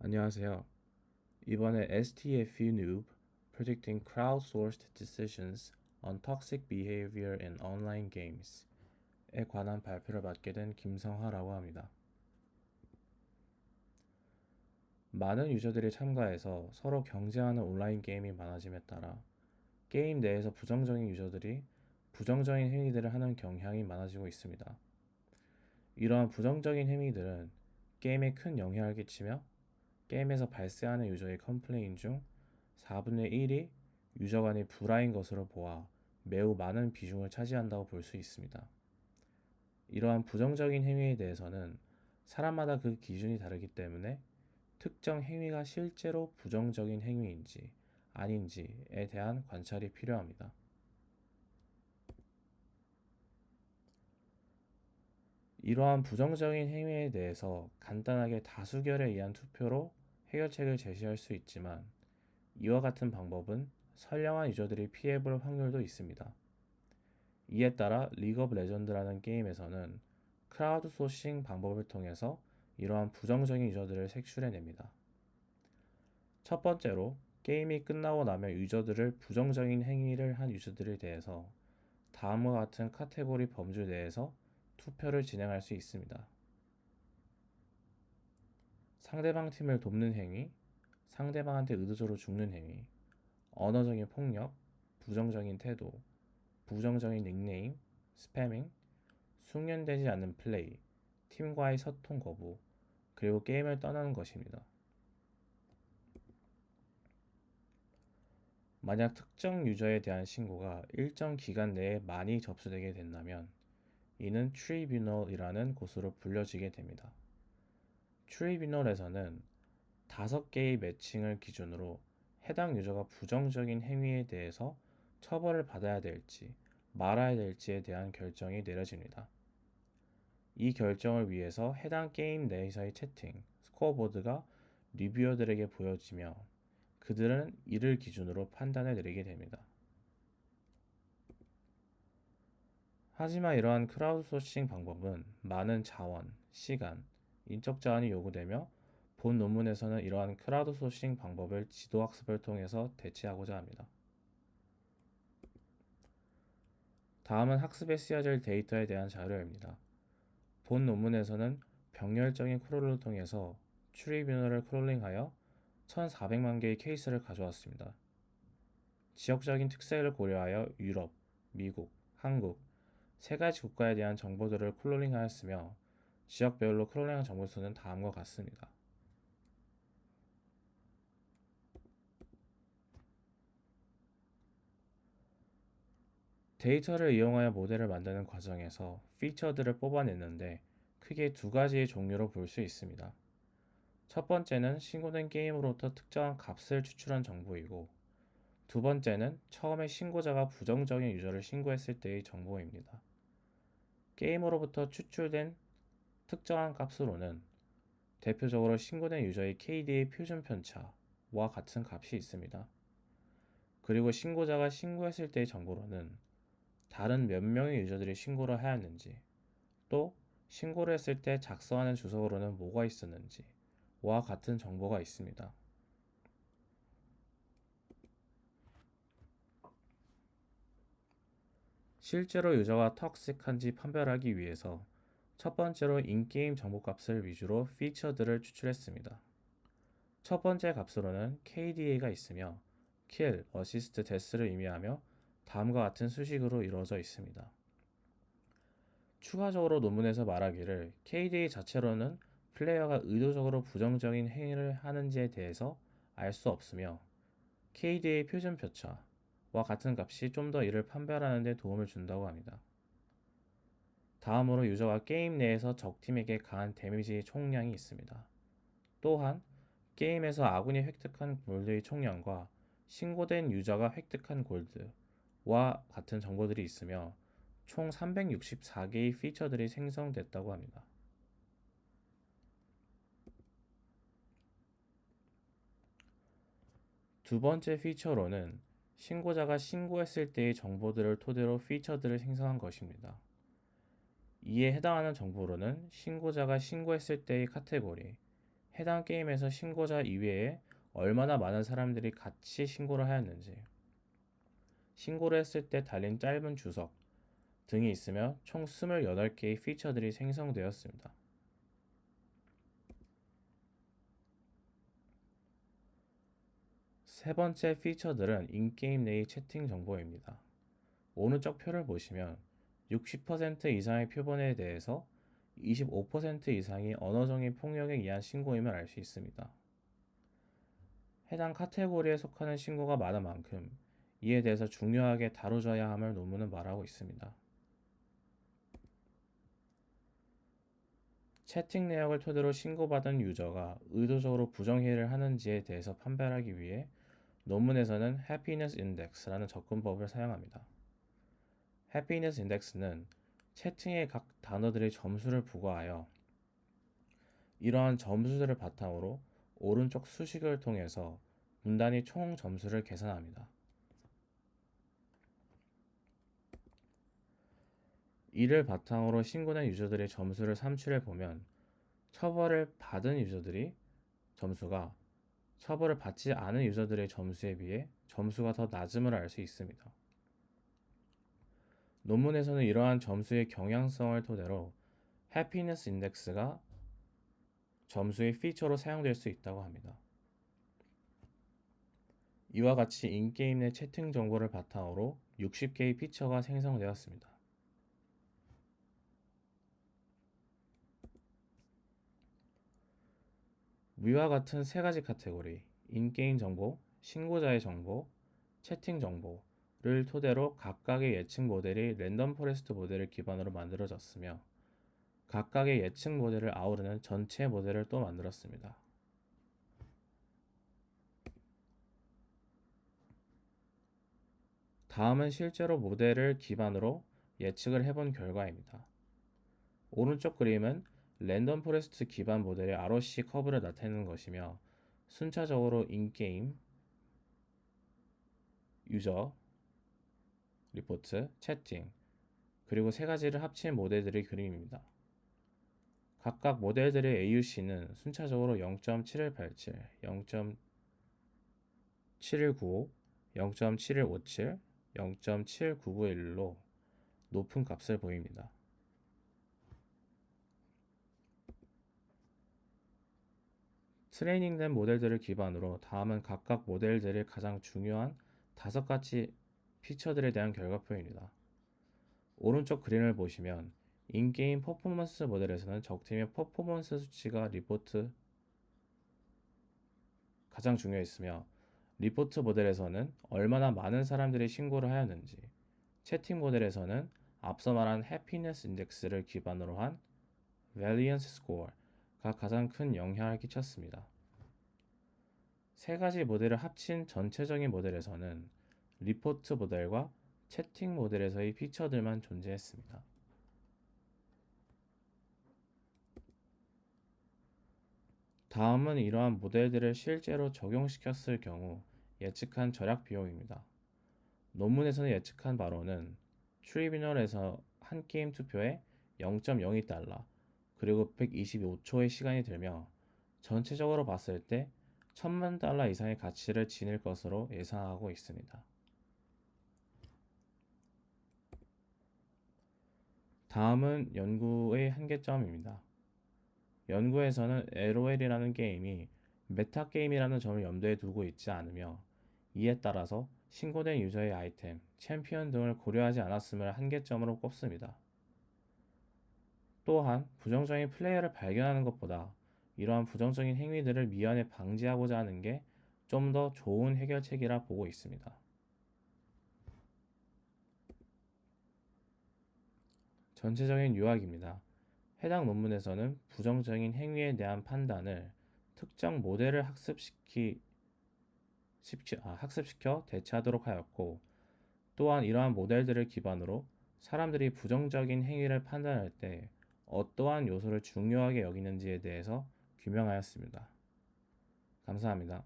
안녕하세요. 이번에 STFU Noob Predicting Crowdsourced Decisions on Toxic Behavior in Online Games에 관한 발표를 맡게 된 김성하라고 합니다. 많은 유저들이 참가해서 서로 경쟁하는 온라인 게임이 많아짐에 따라 게임 내에서 부정적인 유저들이 부정적인 행위들을 하는 경향이 많아지고 있습니다. 이러한 부정적인 행위들은 게임에 큰 영향을 끼치며 게임에서 발생하는 유저의 컴플레인 중 4분의 1이 유저 간의 불화인 것으로 보아 매우 많은 비중을 차지한다고 볼 수 있습니다. 이러한 부정적인 행위에 대해서는 사람마다 그 기준이 다르기 때문에 특정 행위가 실제로 부정적인 행위인지 아닌지에 대한 관찰이 필요합니다. 이러한 부정적인 행위에 대해서 간단하게 다수결에 의한 투표로 해결책을 제시할 수 있지만 이와 같은 방법은 선량한 유저들이 피해볼 확률도 있습니다. 이에 따라 리그 오브 레전드라는 게임에서는 크라우드 소싱 방법을 통해서 이러한 부정적인 유저들을 색출해냅니다. 첫 번째로 게임이 끝나고 나면 유저들을 부정적인 행위를 한 유저들에 대해서 다음과 같은 카테고리 범주 내에서 투표를 진행할 수 있습니다. 상대방 팀을 돕는 행위, 상대방한테 의도적으로 죽는 행위, 언어적인 폭력, 부정적인 태도, 부정적인 닉네임, 스패밍, 숙련되지 않는 플레이, 팀과의 소통 거부, 그리고 게임을 떠나는 것입니다. 만약 특정 유저에 대한 신고가 일정 기간 내에 많이 접수되게 된다면 이는 트리뷰널이라는 곳으로 불려지게 됩니다. 트리뷰널에서는 5개의 매칭을 기준으로 해당 유저가 부정적인 행위에 대해서 처벌을 받아야 될지 말아야 될지에 대한 결정이 내려집니다. 이 결정을 위해서 해당 게임 내에서의 채팅, 스코어보드가 리뷰어들에게 보여지며 그들은 이를 기준으로 판단을 내리게 됩니다. 하지만 이러한 크라우드소싱 방법은 많은 자원, 시간, 인적 자원이 요구되며 본 논문에서는 이러한 크라우드소싱 방법을 지도학습을 통해서 대체하고자 합니다. 다음은 학습에 쓰여질 데이터에 대한 자료입니다. 본 논문에서는 병렬적인 크롤을 통해서 트리뷰널을 크롤링하여 1,400만 개의 케이스를 가져왔습니다. 지역적인 특색을 고려하여 유럽, 미국, 한국 세 가지 국가에 대한 정보들을 크롤링하였으며 지역별로 크롤링한 정보 수는 다음과 같습니다. 데이터를 이용하여 모델을 만드는 과정에서 피처들을 뽑아냈는데 크게 두 가지의 종류로 볼 수 있습니다. 첫 번째는 신고된 게임으로부터 특정한 값을 추출한 정보이고 두 번째는 처음에 신고자가 부정적인 유저를 신고했을 때의 정보입니다. 게임으로부터 추출된 특정한 값으로는 대표적으로 신고된 유저의 KD의 표준 편차와 같은 값이 있습니다. 그리고 신고자가 신고했을 때의 정보로는 다른 몇 명의 유저들이 신고를 하였는지, 또 신고를 했을 때 작성하는 주소로는 뭐가 있었는지와 같은 정보가 있습니다. 실제로 유저가 턱식한지 판별하기 위해서 첫 번째로 인게임 정보값을 위주로 피처들을 추출했습니다. 첫 번째 값으로는 KDA가 있으며 킬, 어시스트, 데스를 의미하며 다음과 같은 수식으로 이루어져 있습니다. 추가적으로 논문에서 말하기를 KDA 자체로는 플레이어가 의도적으로 부정적인 행위를 하는지에 대해서 알 수 없으며 KDA 표준 표차와 같은 값이 좀 더 이를 판별하는 데 도움을 준다고 합니다. 다음으로 유저가 게임 내에서 적팀에게 가한 데미지 총량이 있습니다. 또한 게임에서 아군이 획득한 골드의 총량과 신고된 유저가 획득한 골드와 같은 정보들이 있으며 총 364개의 피처들이 생성됐다고 합니다. 두 번째 피처로는 신고자가 신고했을 때의 정보들을 토대로 피처들을 생성한 것입니다. 이에 해당하는 정보로는 신고자가 신고했을 때의 카테고리, 해당 게임에서 신고자 이외에 얼마나 많은 사람들이 같이 신고를 하였는지, 신고를 했을 때 달린 짧은 주석 등이 있으며 총 28개의 피처들이 생성되었습니다. 세 번째 피처들은 인게임 내의 채팅 정보입니다. 오른쪽 표를 보시면 60% 이상의 표본에 대해서 25% 이상이 언어적인 폭력에 의한 신고임을 알 수 있습니다. 해당 카테고리에 속하는 신고가 많은 만큼 이에 대해서 중요하게 다뤄져야 함을 논문은 말하고 있습니다. 채팅 내역을 토대로 신고받은 유저가 의도적으로 부정행위를 하는지에 대해서 판별하기 위해 논문에서는 Happiness Index라는 접근법을 사용합니다. Happiness Index는 채팅의 각 단어들의 점수를 부과하여 이러한 점수들을 바탕으로 오른쪽 수식을 통해서 문단의 총 점수를 계산합니다. 이를 바탕으로 신고된 유저들의 점수를 산출해 보면 처벌을 받은 유저들이 점수가 처벌을 받지 않은 유저들의 점수에 비해 점수가 더 낮음을 알 수 있습니다. 논문에서는 이러한 점수의 경향성을 토대로 해피니스 인덱스가 점수의 피처로 사용될 수 있다고 합니다. 이와 같이 인게임 내 채팅 정보를 바탕으로 60개의 피처가 생성되었습니다. 위와 같은 세 가지 카테고리, 인게임 정보, 신고자의 정보, 채팅 정보를 토대로 각각의 예측 모델이 랜덤 포레스트 모델을 기반으로 만들어졌으며 각각의 예측 모델을 아우르는 전체 모델을 또 만들었습니다. 다음은 실제로 모델을 기반으로 예측을 해본 결과입니다. 오른쪽 그림은 랜덤 포레스트 기반 모델의 ROC 커브를 나타내는 것이며 순차적으로 인게임, 유저, 리포트, 채팅, 그리고 세 가지를 합친 모델들의 그림입니다. 각각 모델들의 AUC는 순차적으로 0.7187, 0.7195, 0.7157, 0.7991로 높은 값을 보입니다. 트레이닝된 모델들을 기반으로 다음은 각각 모델들의 가장 중요한 5가지 피처들에 대한 결과표입니다. 오른쪽 그림을 보시면 인게임 퍼포먼스 모델에서는 적팀의 퍼포먼스 수치가 리포트 가장 중요했으며 리포트 모델에서는 얼마나 많은 사람들이 신고를 하였는지, 채팅 모델에서는 앞서 말한 해피니스 인덱스를 기반으로 한 밸리언스 스코어가 가장 큰 영향을 끼쳤습니다. 세 가지 모델을 합친 전체적인 모델에서는 리포트 모델과 채팅 모델에서의 피처들만 존재했습니다. 다음은 이러한 모델들을 실제로 적용시켰을 경우 예측한 절약 비용입니다. 논문에서는 예측한 바로는 트리뷰널에서 한 게임 투표에 0.02달러 그리고 125초의 시간이 들며 전체적으로 봤을 때 1000만 달러 이상의 가치를 지닐 것으로 예상하고 있습니다. 다음은 연구의 한계점입니다. 연구에서는 LOL이라는 게임이 메타 게임이라는 점을 염두에 두고 있지 않으며 이에 따라서 신고된 유저의 아이템, 챔피언 등을 고려하지 않았음을 한계점으로 꼽습니다. 또한 부정적인 플레이어를 발견하는 것보다 이러한 부정적인 행위들을 미연에 방지하고자 하는 게 좀 더 좋은 해결책이라 보고 있습니다. 전체적인 요약입니다. 해당 논문에서는 부정적인 행위에 대한 판단을 특정 모델을 학습시켜 대체하도록 하였고, 또한 이러한 모델들을 기반으로 사람들이 부정적인 행위를 판단할 때 어떠한 요소를 중요하게 여기는지에 대해서 규명하였습니다. 감사합니다.